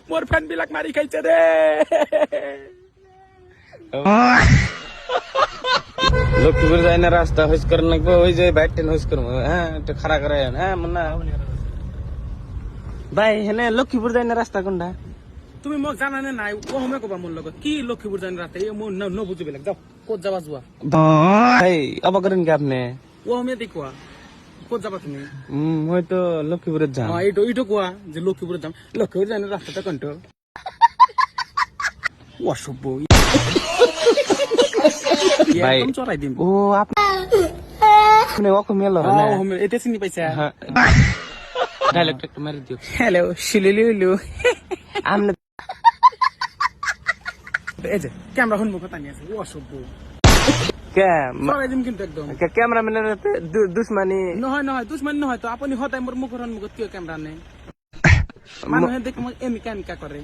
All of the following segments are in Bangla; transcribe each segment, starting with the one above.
মোর ফ্যান বিলাক মারি খাইছে রে। লক্ষ্মীপুর যায় না রাস্তা হইস করে নাকবো ওই যে বাইক টেন হইস করবো হ্যাঁ একটু খাড়া করে হ্যাঁ মুন্না ভাই হেনে লক্ষ্মীপুর যায় না রাস্তা কোনটা তুমি মোক জানানে নাই কমে কবা মোর লগত কি লক্ষ্মীপুর জানি রাতে মোর ন বুঝবে লাগ যাও ক'ত যাবা যোৱা ভাই অবাক করেন কি আপনি ও আমি দেখুয়া ক'ত যাবা তুমি মই তো লক্ষ্মীপুরের যাম এইটো কোৱা যে লক্ষ্মীপুর যাম লক্ষ্মীপুর জানি রাস্তাটা কোনটো অসভ্য ভাই একদম চড়াই দিম ও আপনি অকমিয়া লহ না এটা চিনি পাইছা ডায়লগটা একটু মারি দিও হ্যালো শিলিলু আমনে এই যে ক্যামেরা সন্মুখত আনি আছে অসভ্য কে চড়াই দিম কিন্তু একদম ক্যামেরাম্যানের দুশ্মনী নহয় দুশ্মনী নহয় তো আপুনি সদায় মোৰ মুখৰ সন্মুখত কিয় কেমেৰা নে মানুহে দেখি মোক এনেকা কৰে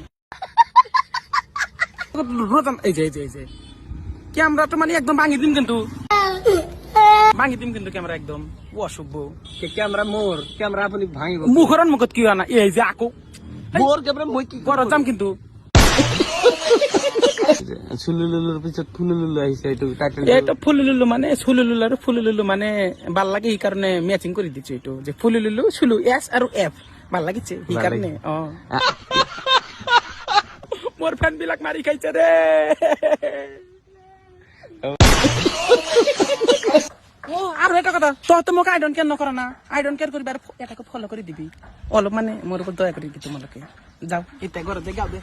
এই যে ক্যামেরাটা মানে একদম ভাঙি দিম কিন্তু ক্যামেরা একদম অসভ্য ক্যামেরা মোর ক্যামেরা আপনি ভাঙিব মুখৰ সন্মুখত কিয় আনা এই যে আকৌ মোর ক্যামেরা মই কি ঘৰত যাম কিন্তু সুলুলুলুর পিছত ফুলুলুলু আহিছে এইটো টাইটেল এইটো ফুলুলুলু মানে সুলুলুলু আৰু ফুলুলুলু মানে ভাল লাগে এই কাৰণে ম্যাচিং কৰি দিছো এইটো যে ফুলুলুলু সুলু এস আৰু এফ ভাল লাগিছে এই কাৰণে মোৰ ফ্যান বিলাক মাৰি খাইছে ৰে ও আৰু এটা কথা তই তো মোক আই ডোন্ট কেয়াৰ নকৰা না আই ডোন্ট কেয়াৰ কৰিবি আৰু এটাকে ফলো কৰি দিবি অলপ মানে মোৰ ওপৰত দয়া কৰি দি তোমালোকে যাও এতিয়া ঘৰত যাই গাও দে